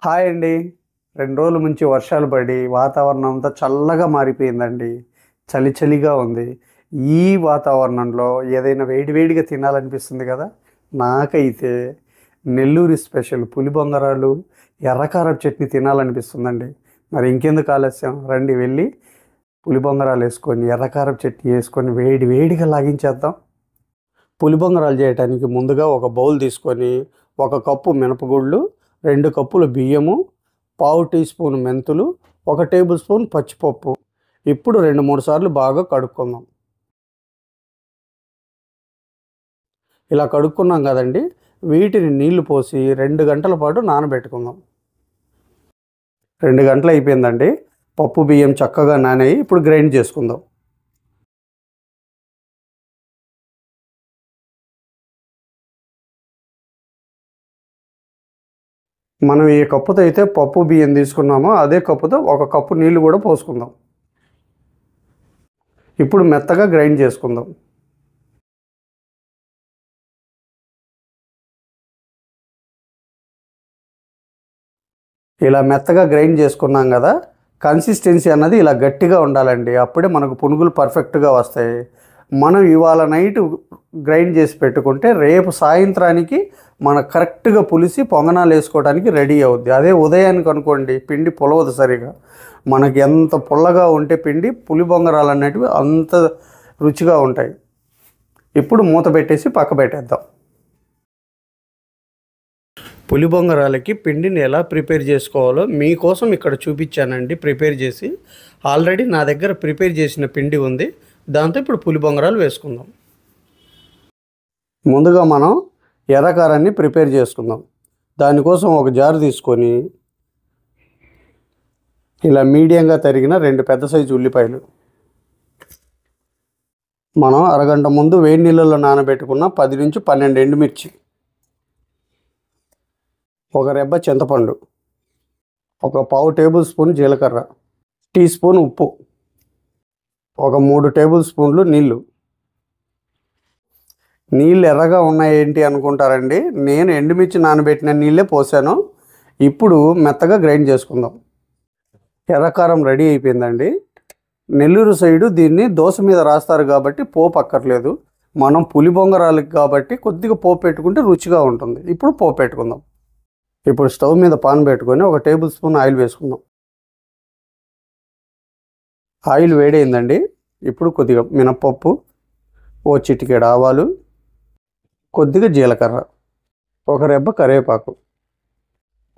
Hi అండి. 2 రోజుల నుంచి వర్షాలు పడి వాతావరణం అంతా చల్లగా మారిపోయిందండి. చలి చలిగా ఉంది. ఈ వాతావరణంలో ఏదైనా వేడి వేడిగా తినాలనిపిస్తుంది కదా! నాకైతే నెల్లూరు స్పెషల్ పులి బొంగరాలు, ఎర్రకారపు చట్నీ తినాలనిపిస్తుందండి. మరి ఇంకెందుకు ఆలస్యం రండి వెళ్ళి పులి బొంగరాలేసుకొని, ఎర్రకారపు చట్నీ ఏసుకొని వేడి వేడిగా లాగించేద్దాం. పులి బొంగరాలు చేయటానికి ముందుగా ఒక బౌల్ తీసుకొని, ఒక కప్పు మినపగుళ్ళు, 2 కప్పులు బియ్యము, పావు టీ స్పూన్ మెంతులు, 1 టేబుల్ స్పూన్ పచ్చిపప్పు. ఇప్పుడు 2, 3 సార్లు బాగా కడుక్కుందాం. ఇలా కడుక్కున్నాం కదండి, వీటిని నీళ్లు పోసి 2 గంటల పాటు నానబెట్టుకుందాం. 2 గంటలు అయిపోయిందండి. పప్పు బియ్యం చక్కగా నానాయి. ఇప్పుడు గ్రైండ్ చేసుకుందాం. మనం ఏ కప్పుతో అయితే పప్పు బియ్యం తీసుకున్నామో అదే కప్పుతో 1 కప్పు నీళ్లు కూడా పోసుకుందాం. ఇప్పుడు మెత్తగా గ్రైండ్ చేసుకుందాం. ఇలా మెత్తగా గ్రైండ్ చేసుకున్నాం కదా, కన్సిస్టెన్సీ అన్నది ఇలా గట్టిగా ఉండాలండి. అప్పుడే మనకు పునుగులు పర్ఫెక్ట్గా వస్తాయి. మనం ఇవాళ నైట్ గ్రైండ్ చేసి పెట్టుకుంటే రేపు సాయంత్రానికి మన కరెక్ట్గా పులిసి పొంగనాలు వేసుకోవడానికి రెడీ అవుద్ది. అదే ఉదయానికి అనుకోండి, పిండి పులవదు సరిగా. మనకి ఎంత పుల్లగా ఉంటే పిండి పులి బొంగరాలు అనేటివి అంత రుచిగా ఉంటాయి. ఇప్పుడు మూత పెట్టేసి పక్క పెట్టేద్దాం. పులి బొంగరాలకి పిండిని ఎలా ప్రిపేర్ చేసుకోవాలో మీకోసం ఇక్కడ చూపించానండి. ప్రిపేర్ చేసి ఆల్రెడీ నా దగ్గర ప్రిపేర్ చేసిన పిండి ఉంది. దాంతో ఇప్పుడు పులి బొంగరాలు వేసుకుందాం. ముందుగా మనం ఎర్రకారాన్ని ప్రిపేర్ చేసుకుందాం. దానికోసం ఒక జారు తీసుకొని ఇలా మీడియంగా తరిగిన 2 పెద్ద సైజు ఉల్లిపాయలు, మనం అరగంట ముందు వేడి నీళ్ళలో నానబెట్టుకున్న 10 నుంచి 12 ఎండుమిర్చి, ఒక రెబ్బ చింతపండు, ఒక పావు టేబుల్ స్పూన్ జీలకర్ర, టీ స్పూన్ ఉప్పు, ఒక 3 టేబుల్ స్పూన్లు నీళ్ళు. నీళ్ళు ఎర్రగా ఉన్నాయేంటి అనుకుంటారండి, నేను ఎండుమిర్చి నానబెట్టిన నీళ్ళే పోసాను. ఇప్పుడు మెత్తగా గ్రైండ్ చేసుకుందాం. ఎర్రకారం రెడీ అయిపోయిందండి. నెల్లూరు సైడు దీన్ని దోశ మీద రాస్తారు కాబట్టి పోపు అక్కర్లేదు. మనం పులి బొంగరాలకి కాబట్టి కొద్దిగా పోపు పెట్టుకుంటే రుచిగా ఉంటుంది. ఇప్పుడు పోపు పెట్టుకుందాం. ఇప్పుడు స్టవ్ మీద పాన్ పెట్టుకొని 1 టేబుల్ స్పూన్ ఆయిల్ వేసుకుందాం. ఆయిల్ వేడైందండి. ఇప్పుడు కొద్దిగా మినప్పప్పు, ఓ చిటికెడు ఆవాలు, కొద్దిగా జీలకర్ర, ఒక రెబ్బ కరివేపాకు.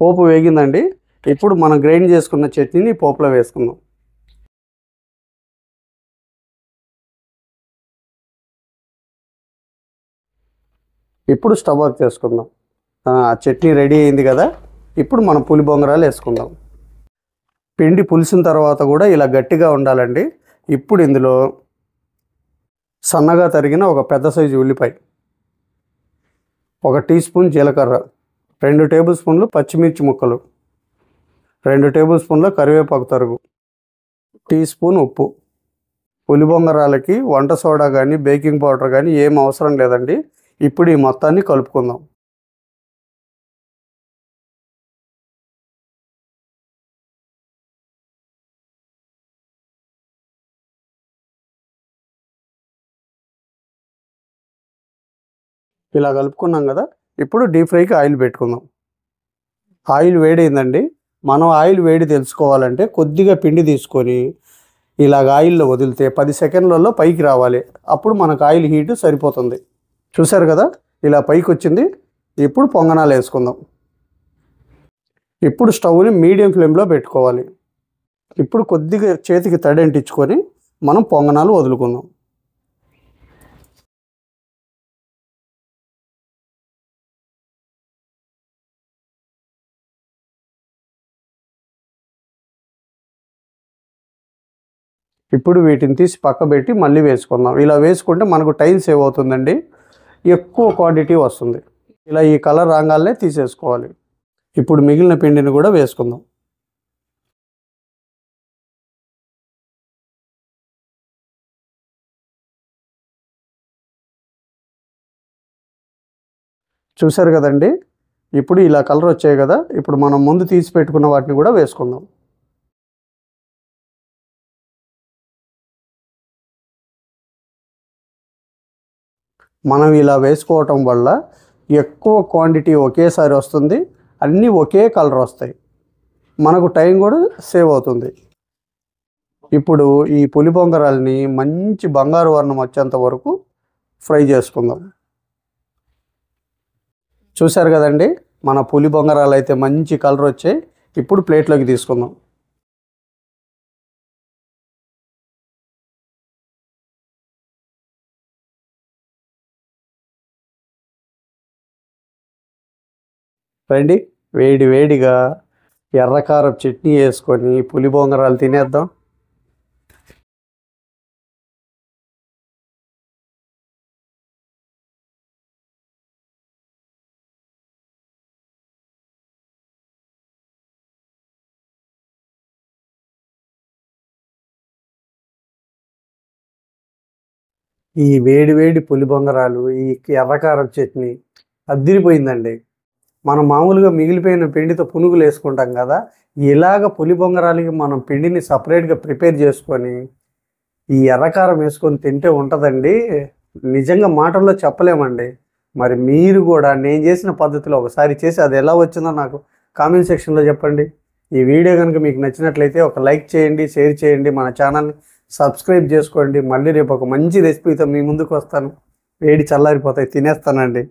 పోపు వేగిందండి. ఇప్పుడు మనం గ్రైండ్ చేసుకున్న చట్నీని పోపులో వేసుకుందాం. ఇప్పుడు స్టవ్ ఆఫ్ చేసుకుందాం. చట్నీ రెడీ అయింది కదా, ఇప్పుడు మనం పులి బొంగరాలు వేసుకుందాం. పిండి పులిసిన తర్వాత కూడా ఇలా గట్టిగా ఉండాలండి. ఇప్పుడు ఇందులో సన్నగా తరిగిన ఒక పెద్ద సైజు ఉల్లిపాయ, 1 టీ స్పూన్ జీలకర్ర, 2 టేబుల్ స్పూన్లు పచ్చిమిర్చి ముక్కలు, 2 టేబుల్ స్పూన్ల కరివేపాకు తరుగు, టీ స్పూన్ ఉప్పు. పులి బొంగరాలకి వంట సోడా కానీ బేకింగ్ పౌడర్ కానీ ఏం అవసరం లేదండి. ఇప్పుడు ఈ మొత్తాన్ని కలుపుకుందాం. ఇలా కలుపుకున్నాం కదా, ఇప్పుడు డీప్ ఫ్రైకి ఆయిల్ పెట్టుకుందాం. ఆయిల్ వేడైందండి. మనం ఆయిల్ వేడి తెలుసుకోవాలంటే కొద్దిగా పిండి తీసుకొని ఇలాగ ఆయిల్లో వదిలితే 10 సెకండ్లలో పైకి రావాలి. అప్పుడు మనకు ఆయిల్ హీటు సరిపోతుంది. చూసారు కదా, ఇలా పైకి వచ్చింది. ఇప్పుడు పొంగనాలు వేసుకుందాం. ఇప్పుడు స్టవ్ని మీడియం ఫ్లేమ్లో పెట్టుకోవాలి. ఇప్పుడు కొద్దిగా చేతికి తడి అంటించుకొని మనం పొంగనాలు వదులుకుందాం. ఇప్పుడు వీటిని తీసి పక్కబెట్టి మళ్ళీ వేసుకుందాం. ఇలా వేసుకుంటే మనకు టైం సేవ్ అవుతుందండి, ఎక్కువ క్వాంటిటీ వస్తుంది. ఇలా ఈ కలర్ రాగానే తీసేసుకోవాలి. ఇప్పుడు మిగిలిన పిండిని కూడా వేసుకుందాం. చూసారు కదండి, ఇప్పుడు ఇలా కలర్ వచ్చాయి కదా, ఇప్పుడు మనం ముందు తీసి పెట్టుకున్న వాటిని కూడా వేసుకుందాం. మనం ఇలా వేసుకోవటం వల్ల ఎక్కువ క్వాంటిటీ ఒకేసారి వస్తుంది, అన్నీ ఒకే కలర్ వస్తాయి, మనకు టైం కూడా సేవ్ అవుతుంది. ఇప్పుడు ఈ పులి బొంగరాల్ని మంచి బంగారు వర్ణం వచ్చేంత వరకు ఫ్రై చేసుకుందాం. చూశారు కదండి, మన పులి బొంగరాలు అయితే మంచి కలర్ వచ్చాయి. ఇప్పుడు ప్లేట్లోకి తీసుకుందాం. రండి, వేడి వేడిగా ఎర్రకారపు చట్నీ వేసుకొని పులి బొంగరాలు తినేద్దాం. ఈ వేడి వేడి పులి బొంగరాలు, ఈ ఎర్రకారపు చట్నీ అద్దిరిపోయిందండి. మనం మామూలుగా మిగిలిపోయిన పిండితో పునుగులు వేసుకుంటాం కదా, ఇలాగ పులి బొంగరాలకి మనం పిండిని సపరేట్గా ప్రిపేర్ చేసుకొని ఈ ఎర్రకారం వేసుకొని తింటే ఉంటుందండి, నిజంగా మాటల్లో చెప్పలేమండి. మరి మీరు కూడా నేను చేసిన పద్ధతిలో ఒకసారి చేసి అది ఎలా వచ్చిందో నాకు కామెంట్ సెక్షన్లో చెప్పండి. ఈ వీడియో కనుక మీకు నచ్చినట్లయితే ఒక లైక్ చేయండి, షేర్ చేయండి, మన ఛానల్ని సబ్స్క్రైబ్ చేసుకోండి. మళ్ళీ రేపు ఒక మంచి రెసిపీతో మీ ముందుకు వస్తాను. వేడి చల్లారిపోతాయి, తినేస్తానండి.